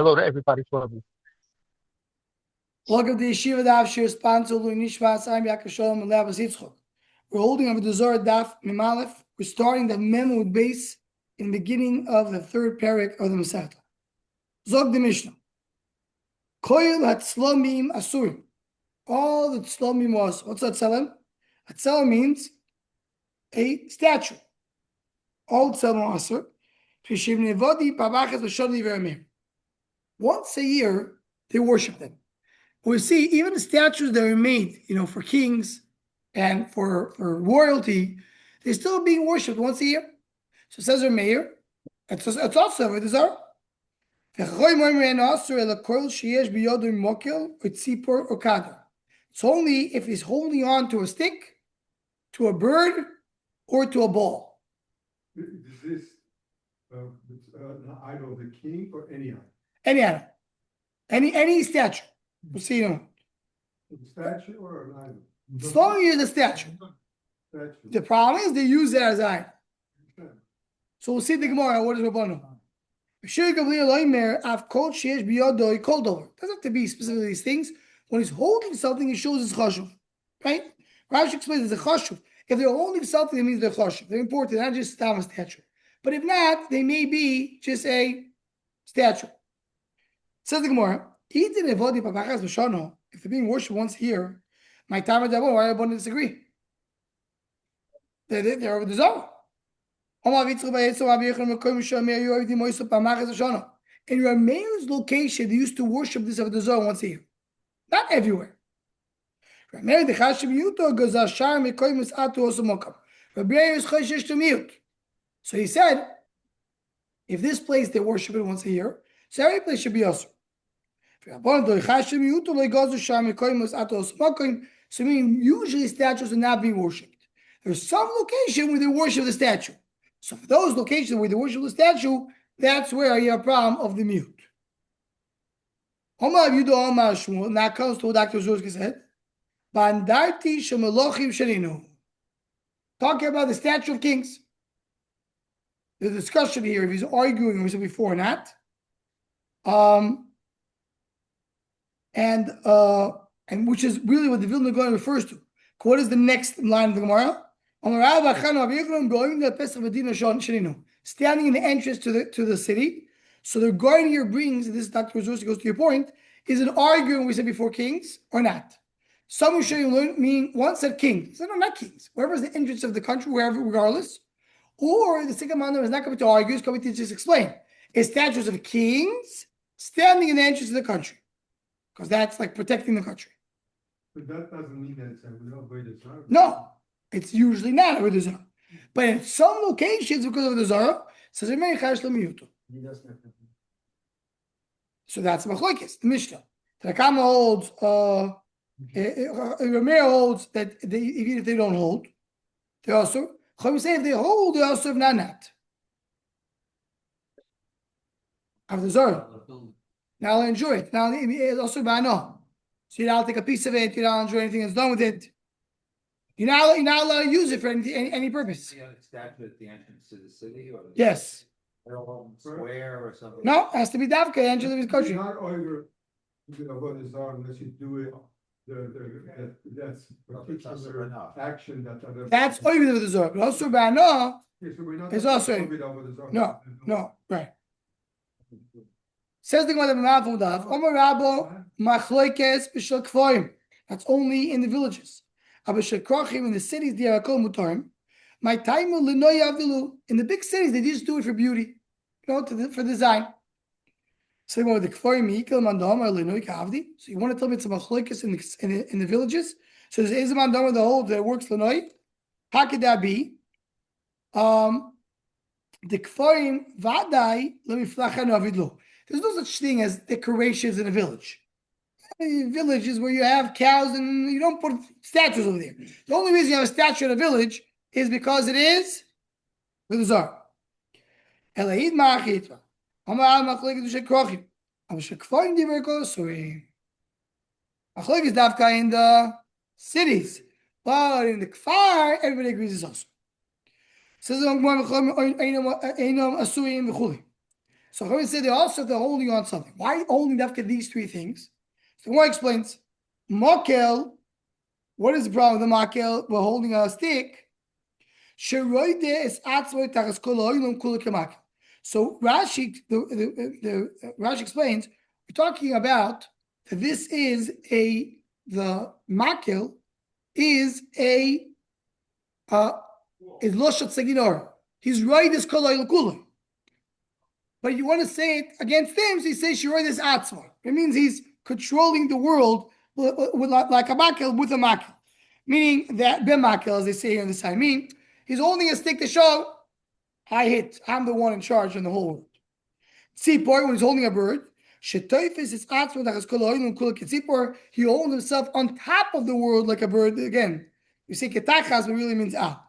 Hello to everybody for me. Welcome to Yeshiva Daf Shir sponsor Nishmas. I'm Yaakov Shalom and Labas Yitzchok. We're holding over the Zara Daf Mimalef. We're starting the Memud base in the beginning of the third parak of the Masechta. Zog the Mishnah. Koil Hatzlomim Asurim. All the Tzlomim was. What's Hatzalim? Hatzalim means a statue. All Tzalim Asur. Once a year, they worship them. We see even the statues that are made, for kings and for royalty, they're still being worshipped once a year. So it says our mayor, it's also with the Zara. It's only if he's holding on to a stick, to a bird, or to a ball. Is this an idol of the king or any idol? Any animal. Any statue. We'll see, A statue or an idol? As long as it's a statue. The problem is they use it as an idol. So we'll see the Gemara. What is Rabbanu? It doesn't have to be specifically these things. When he's holding something, it shows it's chashuv. Right? Rashi explains it's a chashuv. If they're holding something, it means they're chashuv. They're important, not just a statue. But if not, they may be just a statue. Says the Gemara, if they're being worshipped once a year, my time at Avoda, why I wouldn't disagree? They're over the Zara. In Rameir's location, they used to worship this Avoda Zara once a year. Not everywhere. So he said, if this place they worship it once a year, so every place should be also. So usually statues are not being worshipped. There's some location where they worship the statue. So for those locations where they worship the statue, that's where you have a problem of the mute. That comes to what Dr. Zurski said. Talking about the statue of kings. The discussion here, if he's arguing, we said before or not. And which is really what the Vilna Gaon refers to. What is the next line of the Gemara? Standing in the entrance to the city. So the guard here brings, and this is Dr. Rizursi goes to your point, is it arguing we said before kings or not? Some will show you meaning one said king. He said no, not kings. Wherever is the entrance of the country, wherever, regardless. Or the second man is not coming to argue, it's coming to just explain. It's statues of kings standing in the entrance of the country. Because that's like protecting the country. But that doesn't mean that it's a real Avoda Zara. No, it's usually not Avoda Zara. But in some locations, because of the Zara, it says so that's Machlokes, the Mishnah. Takama holds, Rameir holds that even if they don't hold, they also, say if they hold, they also have not. Of the Zara. Now I'll enjoy it. Now it's also by no. So you're not take a piece of it, you don't enjoy anything that's done with it. You're not allowed to use it for any purpose. You have a statue at the entrance to the city, or yes. Square or something. No, it has to be Davka, the entrance of his country. You're not over the Avoda Zara unless you do it. That's particular action that's over the Zara. But also by no, it's also no, right. Says the Gemara that's only in the villages. In the cities, my time in the big cities, they just do it for beauty, for design. So the so you want to tell me it's a machlokes in the villages? So there's a mandama the whole that works lanoi. How could that be? The kfarim vadai let me flachan avidlo. There's no such thing as decorations in a village. Villages where you have cows and you don't put statues over there. The only reason you have a statue in a village is because it is with the Zara. Elahid ma'achitra. Amar machlokes shekrochim. Amar shekfarim divrei kol asurim. Machlokes is dafka in the cities, but in the kfar everybody agrees it's also. Says the Gemara, "Einam asurim v'chuli." So Chachamim say they're holding on something. Why holding after these three things? So one explains, makel. What is the problem with the makel? We're holding a stick. So Rashi, Rashi explains, we're talking about that this is the makel is is loshat seginor. He's right as kolay l'kulay. But you want to say it against him, so he says shiroy this atzma. It means he's controlling the world with like a makel with a makel. Meaning that b'makel, as they say here on the side, meaning he's holding a stick to show I hit. I'm the one in charge in the whole world. Tzipor, when he's holding a bird, Shetoifis is atzma dachas kol ha'olim kol ketzipor. He holds himself on top of the world like a bird. Again, you say ketachas, but it really means up.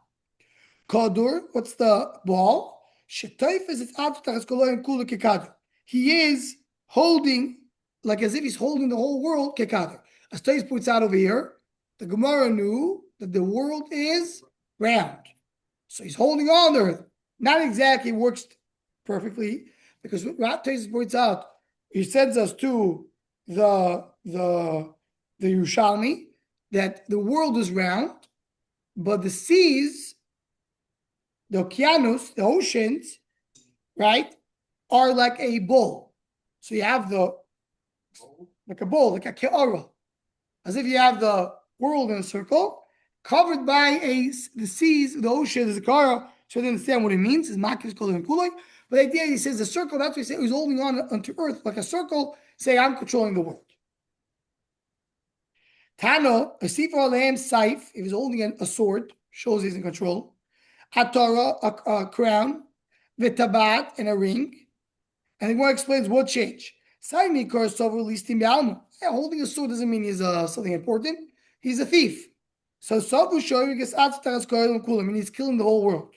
Kodur, what's the ball? Shetoifis is atzma dachas kol ha'olim kol kekadur. He is holding like as if he's holding the whole world kekadur. As Tais puts out over here, the Gemara knew that the world is round. So he's holding on to earth. Not exactly works perfectly, because what Tais points out, he sends us to the Yerushalmi that the world is round, but the seas, the oceanus, the oceans, right, are like a bowl. So you have like a bowl, like a ke'ara, as if you have the world in a circle, covered by the seas, the ocean, is a kara. So they understand what it means. Is makis kol and kulay. But the idea, he says the circle. That's what he said. He's holding on onto earth like a circle. Say, I'm controlling the world. Tano, a sifra aleim saif. If he's holding a sword, shows he's in control. Atara, a crown, v'tabat, and a ring. And the Gemara explains what change. Saimi korsover listim be'alma. Holding a sword doesn't mean he's something important. He's a thief. So Sofu Shoyu gets Atztaras Koyel and Kulam, and he's killing the whole world.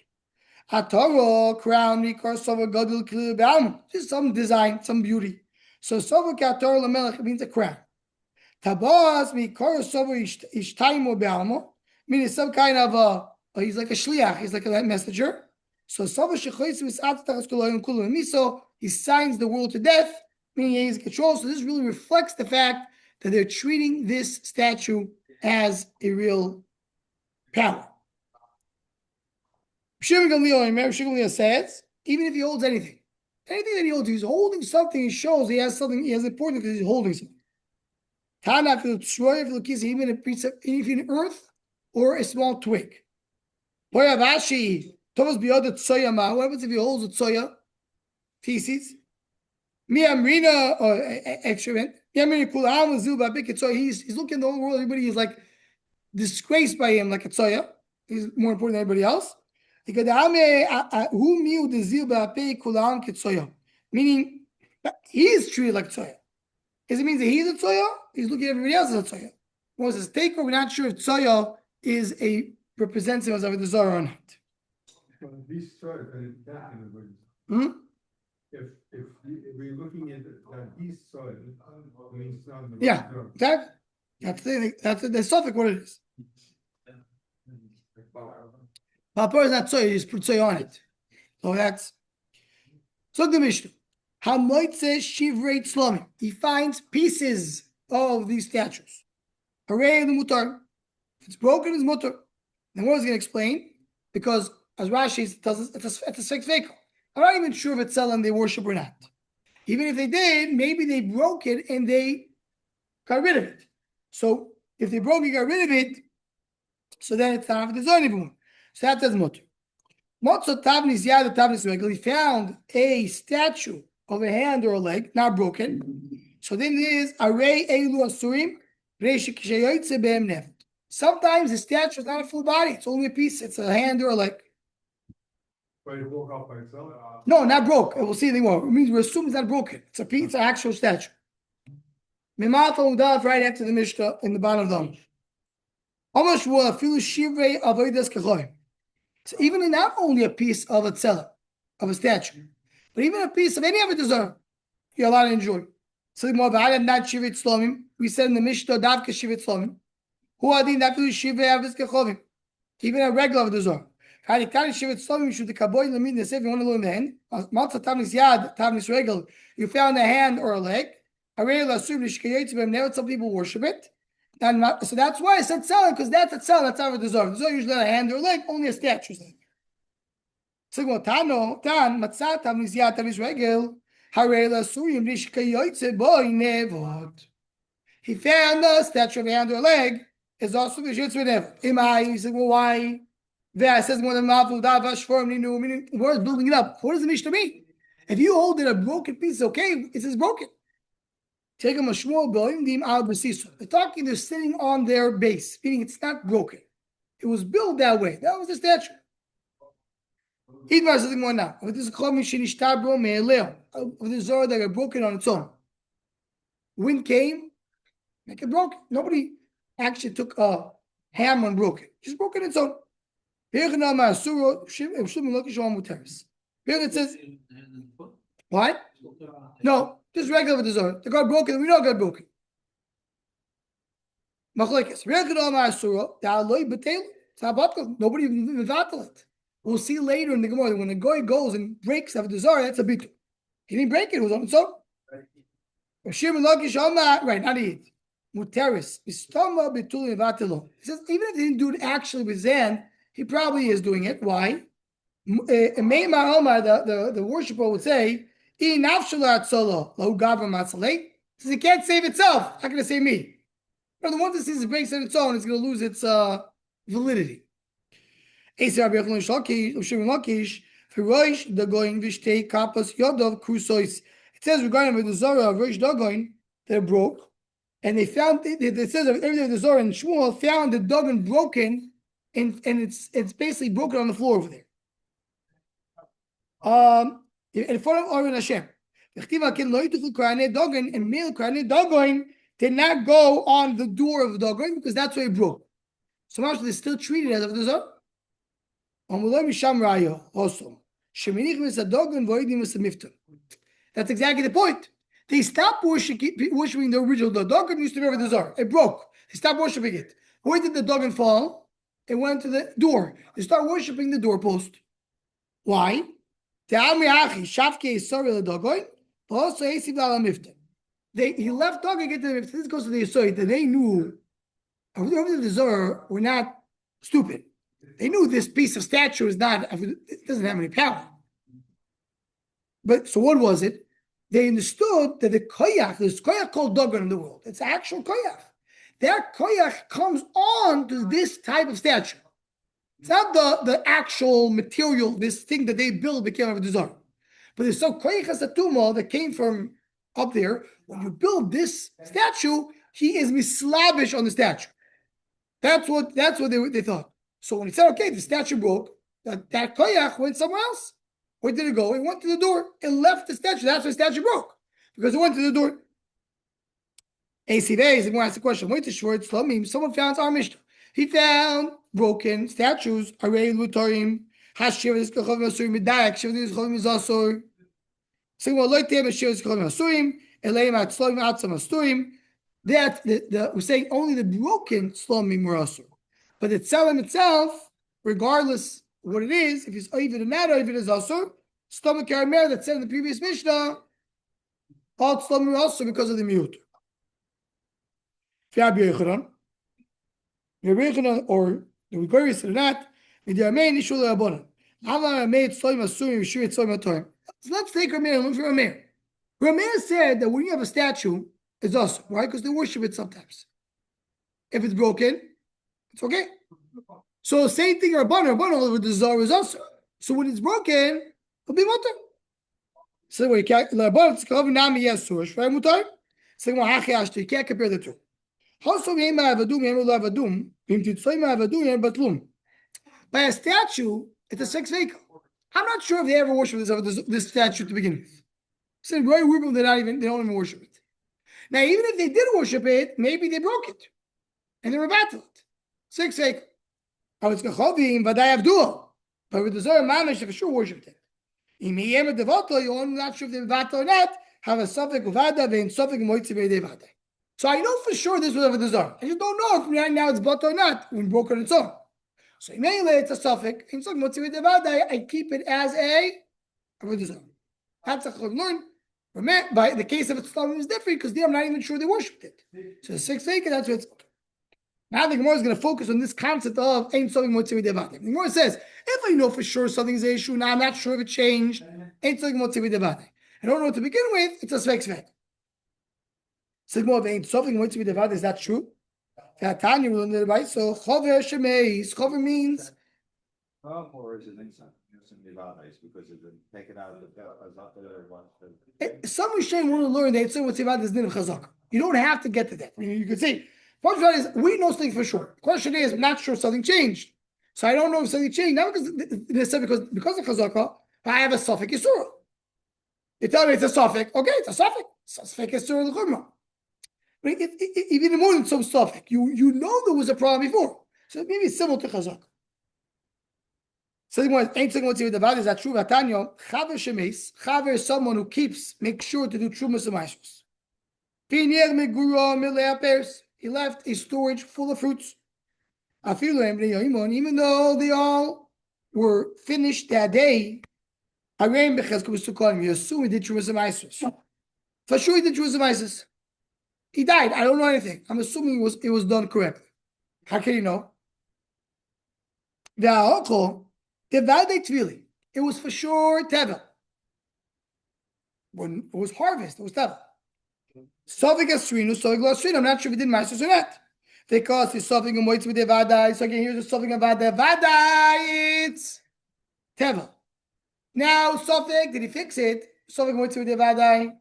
Atoro, crown, Mikar, Sova, Gadul, Kilu, Balm. Just some design, some beauty. So Sofu Kator Lamelech means a crown. Tabaz, Mikar, Sova, Ishtaimo, Balmo, meaning some kind of he's like a shliach, he's like a messenger. So Sofu Shechoyis with Atztaras Koyel and Kulam. Miso, he signs the world to death, meaning he's in control. So this really reflects the fact that they're treating this statue as a real power. Shimon Gamliel says, even if he holds anything that he holds, he's holding something, he shows he has something, he has importance because he's holding something. Even a piece of anything earth or a small twig. What happens if he holds a tsoya, feces? Miamrina or excrement. He's looking at the whole world. Everybody is like disgraced by him, like a tsoya. He's more important than everybody else. Meaning he is treated like tsoya. Does it mean that he's a tsoya? He's looking at everybody else as a tsoya. What was his take? We're not sure if tsoya is a representative of the Zara or not. If we're looking at that east side, means not the Yeah, that's the suffix what it is. Papa is not soy, you just put soy on it. So that's so the Mishnah. Hamoitze shivrei tzlomim. He finds pieces of these statues. Hooray the mutar. If it's broken, it's mutar. Then what is he going to explain? Because as Rashi tells us, it's a sex vehicle. I'm not even sure if it's selling they worship or not. Even if they did, maybe they broke it and they got rid of it. So if they broke it, got rid of it, so then it's not for the zone anymore. So that says mutter. Motzo tavnis yad tavnis regel. He found a statue of a hand or a leg, not broken. So then there is array elu asurim reish kishayoytze behem neft. Sometimes the statue is not a full body; it's only a piece. It's a hand or a leg. But it broke off by itself. No, not broke. We'll see anymore. It means we assume it's not broken. It's a piece, it's an actual statue. Mimata udaf right after the Mishnah in the bottom of the Amr. Almost will feel shivrei avodas kachoyim. So even not only a piece of a tzela, of a statue, but even a piece of any of it deserve, you're allowed to enjoy. So not shivrei tzlomim. We said in the Mishnah davka shivrei tzlomim. Who adin that feel shivrei avodas kachoyim. Even a regular of deserve. Kani Kani Shivat Slomim should the Kaboy Lamid Nesef, you want to learn the hand. Malta Tavnis Yad, Tavnis Regel, you found a hand or a leg. Now some people worship it. And so that's why I said sell it, because that's a sell, that's how it deserves. There's not usually a hand or a leg, only a statue. So Tano, Tan, Matzat, Tavnis Yad, Tavnis Regel, Harela Surim Rishkayoitze Boy Nevot. He found a statue of a hand or a leg is also the Shitz with Nevot. Imai, he said, well, why? There says more than Mafu Davash for meaning words building it up. What does the Mishnah mean? If you hold it a broken piece, okay, it says broken. Take a mashmul boim dim al basiso. The talking they're sitting on their base, meaning it's not broken. It was built that way. That was the statue. Idmar says more now. If this is called mishinishtabro me'eleo, of the Zara that got broken on its own. Wind came, make it broken. Nobody actually took a hammer and broke it. Just broke it on its own. Here it says, what? No, just regular with the Zohar. The got broken, we know it got broken. Nobody even it. We'll see later in the Gemara when the guy goes and breaks after the Zohar, that's a bitul. He didn't break it, it was on its own. Right, not it. Muteris. He says, even if he didn't do it actually with his hand, he probably is doing it. Why? The worshiper would say, he says it can't save itself. How can it save me? But the one that sees it breaks on its own, it's going to lose its validity. It says regarding the Zara of Rosh Dagon, they're broke, and they found it says everything the Zara and Shmuel found the Dagon broken, and it's basically broken on the floor over there. In front of Oren Hashem. And male Kohanim Dagon did not go on the door of the Dagon because that's where it broke. So much they still treated it as of the Zara. That's exactly the point. They stopped worshiping the original. The Dagon used to be over the Zara. It broke. They stopped worshiping it. Where did the Dagon fall? It went to the door. They start worshiping the doorpost. Why? He left Dagon get to the Miftah. This goes to the Yesod that they knew the Zara were not stupid. They knew this piece of statue is not, it doesn't have any power. But so what was it? They understood that the koyach, there's koyach called Dagon in the world. It's actual koyach. That koyach comes on to this type of statue. It's not the actual material, this thing that they built became of the Zara. But there's some koyach hasatuma that came from up there. When you build this statue, he is mislavish on the statue. That's what they thought. So when he said, okay, the statue broke, that koyach went somewhere else. Where did it go? It went to the door. It left the statue. That's why the statue broke. Because it went to the door. ACV is going to ask the question. Wait to short Slomim. Someone found our Mishnah. He found broken statues. Array Lutorim. Hashiv is Kachovim Asurim Midayak. Shiv is Kachovim Zasur. Saying, well, like Teb Shiv is Kachovim Asurim. Elaim at Slomim Atzam Asurim. That we're saying only the broken Slomim were Asur. But the Tzelem itself, regardless what it is, if it's even a matter, if it is Asur, stomach karamer that said in the previous Mishnah, all Slomim were Asur because of the Miut. Or the Gorius or not, so let's take Rameir and look for Rameir. Rameir said that when you have a statue, it's awesome, right? Because they worship it sometimes. If it's broken, it's okay. So same thing Rabbanah with the Zara is also. So when it's broken, it'll be mutter. So when you can't compare the two. By a statue, it's a sex vehicle. I'm not sure if they ever worship this statue to begin with. So they don't even worship it. Now, even if they did worship it, maybe they broke it and they rebattled it. Sex vehicle. But with the Zohar Mamish, they for sure worshipped it. You're not sure if they rebattled or not. Have a suffix Avoda and suffix Moitzi. So I know for sure this was over the Zohar. I just don't know if right now it's but or not when broke on its own. So Imele, it's a suffix. I keep it as a Avoda Zara. That's a learn. By the case of Tzlavim is different because I'm not even sure they worshipped it. So the 6 acre, that's what it's. Now the Gemara is going to focus on this concept of Ein Tzavim Motzi Devada. The Gemara says, if I know for sure something's a issue, now I'm not sure if it changed. Ein Tzavim Motzi Devada. I don't know what to begin with. It's a svek. So the Gemara Ein Tzavim Motzi Devada, is that true? So Chover Shemeis. Chover means. Or is it inside? Because it didn't take it out of the one. Some Rishonim want to learn that Ein Tzavim Motzi Devada is Din of Chazak. You don't have to get to that. I mean, you could say, first one is, we know something for sure. The question is, I'm not sure if something changed. So I don't know if something changed. Not because of Chazakah, I have a suffix Yisura. You tell me it's a suffix. Okay, it's a suffix. Suffix Yisura l'chumrah. But even more than some suffix, you know there was a problem before. So maybe it's similar to Chazakah. So the one ain't saying what's with the value, is that true? Vatanyo, Chaver Shemes. Chaver is someone who makes sure to do Trumas and Maishus. Pinyer Megura Milea Pears. He left a storage full of fruits. Even though they all were finished that day, Yechezkel was to call him. You assume he did Trumas and Maishus. For sure he did Trumas and Maishus. He died. I don't know anything. I'm assuming it was done correctly. How can you know? It was for sure tevel. When it was harvest, it was tevel. I'm not sure if he did Maisus or not. Because he's suffering and waits with the Avoda. So again, here's the suffering about the Avoda. It's tevel. Now, suffix, did he fix it? Suffix waits with the Avoda.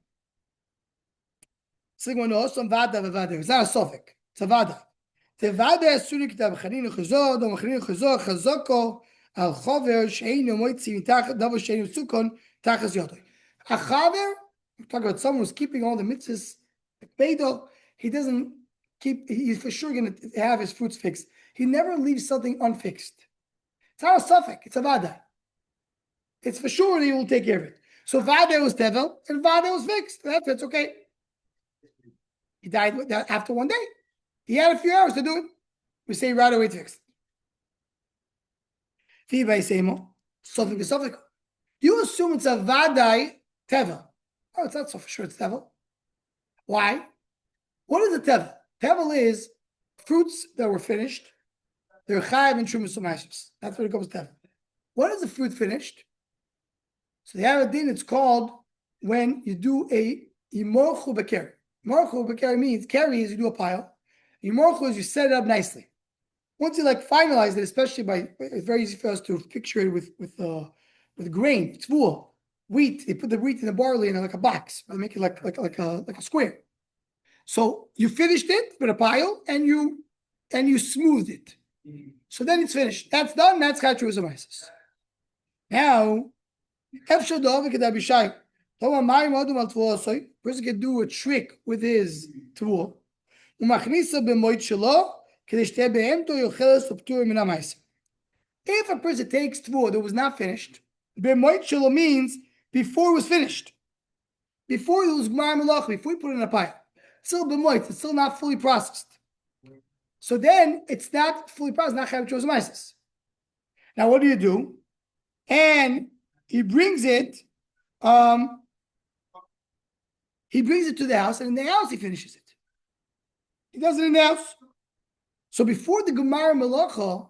Second one, some Vada. It's not a suffix. It's a Vada. The Vada is Suri Kitab Chaninu Chazod, or Chaninu Chazod, Chazoko, Al Chover, Sheinu Moitzi, Double Sheinu Sukon, Tachas Yotoy. A Chaver, we're talking about someone who's keeping all the mitzvahs. Beidol, he doesn't keep, he's for sure going to have his fruits fixed. He never leaves something unfixed. It's not a suffix, it's a Vada. It's for sure he will take care of it. So Vada was tevel, and Vada was fixed. That's okay. He died after one day. He had a few hours to do it. We say right away it's fixed. You assume it's a Vadai tevel. Oh, it's not so for sure it's tevel. Why? What is a tevel? Tevel is fruits that were finished. They're chayav and trumas u'maishus. That's what it comes to tevel. What is a fruit finished? So they have a din. It's called when you do a yimorchu b'keri. Yimorchu b'keri means keri is you do a pile. Yimorchu is you set it up nicely. Once you finalize it, especially it's very easy for us to picture it with grain. It's wool. Wheat, they put the wheat in the barley in like a box. They make it like a square. So you finished it with a pile and you smoothed it. So then it's finished. That's done. That's Chachru Zamaisis. Now, person can do a trick with his tool. If a person takes tvua that was not finished, b'moit means before it was finished, before it was gmar melach, before you put it in a pile, still b'moit, it's still not fully processed. So then it's not fully processed, not chayav chosmaisis. Now what do? And he brings it to the house, and in the house he finishes it. He does it in the house. So before the Gemara Melacha,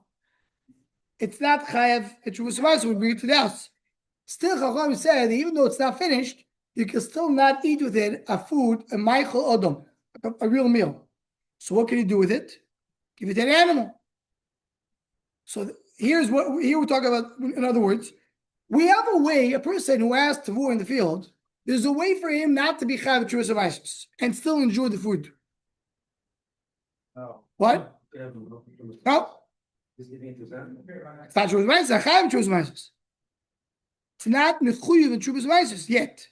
it's not chayav chosmaisis. We bring it to the house. Still, Chacham said even though it's not finished, you can still not eat with it a food, a meichel odom, a real meal. So what can you do with it? Give it to an animal. So here we're talking about. In other words, we have a way. A person who has tavur in the field, there's a way for him not to be chayav chosmaisis and still enjoy the food. Oh. What? No. It's not chosmaisis. It's chayav chosmaisis. It's not mechuyev and chosmaisis yet.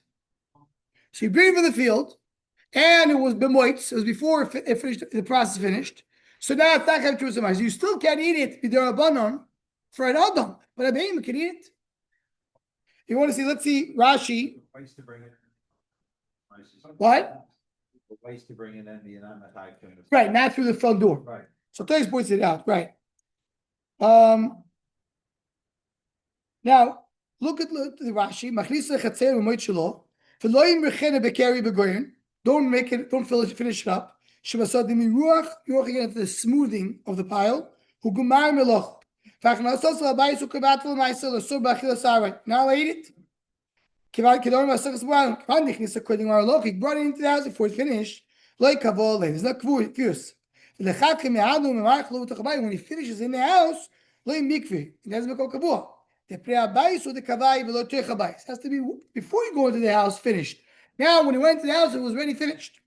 So you bring it from the field, and it was b'moitz. It was before it finished. The process finished. So now it's not chayav chosmaisis. You still can't eat it b'derabanan for an adam, but a behemoth can eat it. You want to see? Let's see Rashi. Ways to bring it. What? Ways to bring it in the Right, not through the front door. Right. So Tais points it out. Right. Now look at the Rashi. Machlisa chatzer u'moed shelo. V'loim rechene bekeri begoyin. Don't make it. Don't finish it up. Shebasadim ruach. Ruach again into the smoothing of the pile. Hugumar meloch. V'achnasos l'bayis u'kevatel ma'asel l'sur b'achil sarai. Now I ate it. Kivad kedor ma'asel l'sbuan. Kivad nichnis according to our loch. He brought it into the house before it's finished. Loy kavol. There's no kvus. When he finishes in the house, loy mikveh. It doesn't become kavua. The pre-abayis or the kavai below techabayis has to be before you go into the house finished. Now, when he went to the house, it was already finished.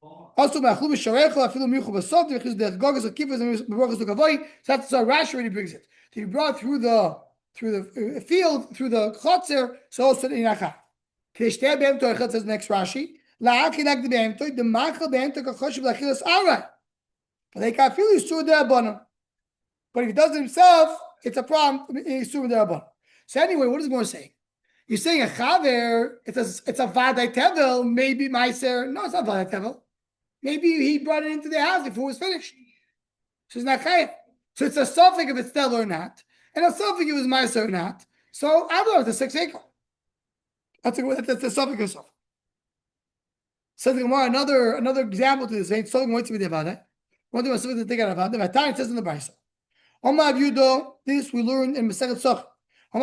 Also, ma'achlu b'sharecha afilu michu b'sod because the gogas of kippurs and b'rochas to kavoi. So that's how Rashi already brings it. To be brought through the field through the chotzer. So also the inacha. K'dei be'em toichet says next Rashi. La'achinak the be'em toich the machal be'em toich kachoshev l'achilas arai. But they can't feel you the abana. But if he does it himself, it's a problem. So anyway, what is more saying? You're saying a chaver, it's a vaday tevel, maybe meiser. No, it's not vaday tevel. Maybe he brought it into the house before it was finished. So it's not chayav. So it's a suffix if it's tevel or not, and a suffix if it was meiser or not. So I don't know, it's a 6 acre. That's the suffix of suffix. Says the Gemara, another example to this. Ain't something going to be the vaday. One thing was to take out of vaday. It says in the Brisa. This we learned in Masechet Soch. There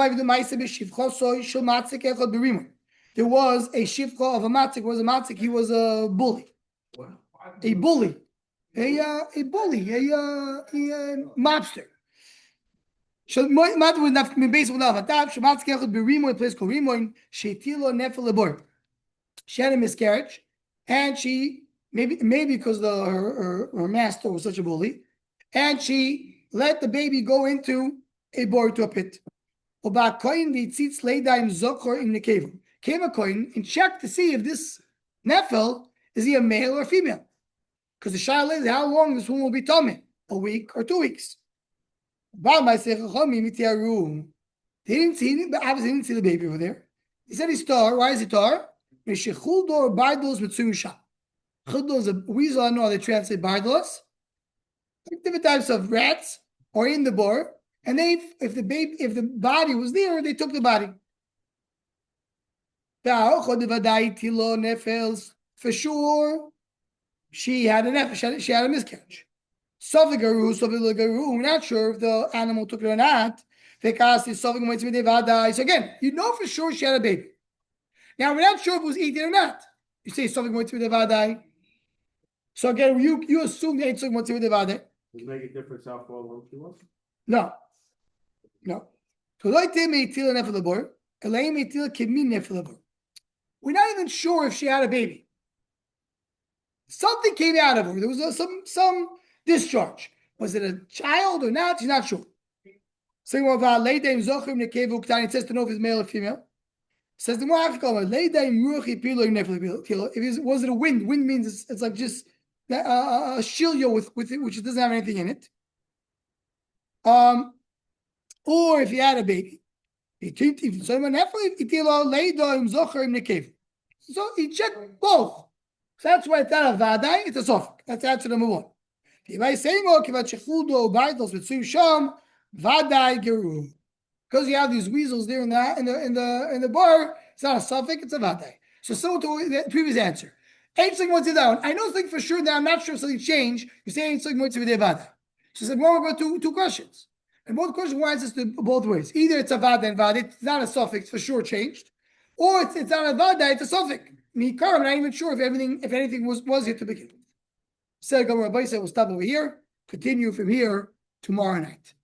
was a shivcha of a matzik. Was a matzik? He was a bully, a bully, a mobster. So matzik was not based on that. Shematzik echad berimoin, a place called Rimoin. Sheitilo nefel lebor. She had a miscarriage, and she maybe because her master was such a bully, and she let the baby go into a bore, to a pit. Came a coin and checked to see if this nefel is he a male or a female. Because the shaila is how long this one will be tummy, a week or 2 weeks. They didn't see the baby over there. He said he's tar. Why is he tar? Chuldor is a weasel. I know how they translate bardos. Different types of rats are in the bore, and if the body was there, they took the body. For sure, she had a nefesh, she had a miscarriage. We're not sure if the animal took it or not. So again, you know for sure she had a baby. Now we're not sure if it was eaten or not. You say something went to the vadai. So again, you assume the ain't went to the vadai. Does it make a difference how far along she was? No. We're not even sure if she had a baby. Something came out of her. There was some discharge. Was it a child or not? She's not sure. Saying it says to know if it's male or female. Says the more was it a wind? Wind means it's like just a shilyo with it, which doesn't have anything in it. Or if he had a baby, so he checked both. So that's why it's not a vadai, it's a sofik. That's answer number one. Because you have these weasels there in the bar, it's not a suffix, it's a vadai. So similar to the previous answer. Ain't something what's it down. I know something for sure that I'm not sure if something changed. You say ain't something what's it vadai. So said, well, we've got two questions. And both questions will answer to both ways. Either it's a vadai and vadai, it's not a suffix, for sure changed. Or it's not a vadai, it's a suffix. I'm not even sure if anything was here to begin with. Said Rabbi said we'll stop over here. Continue from here tomorrow night.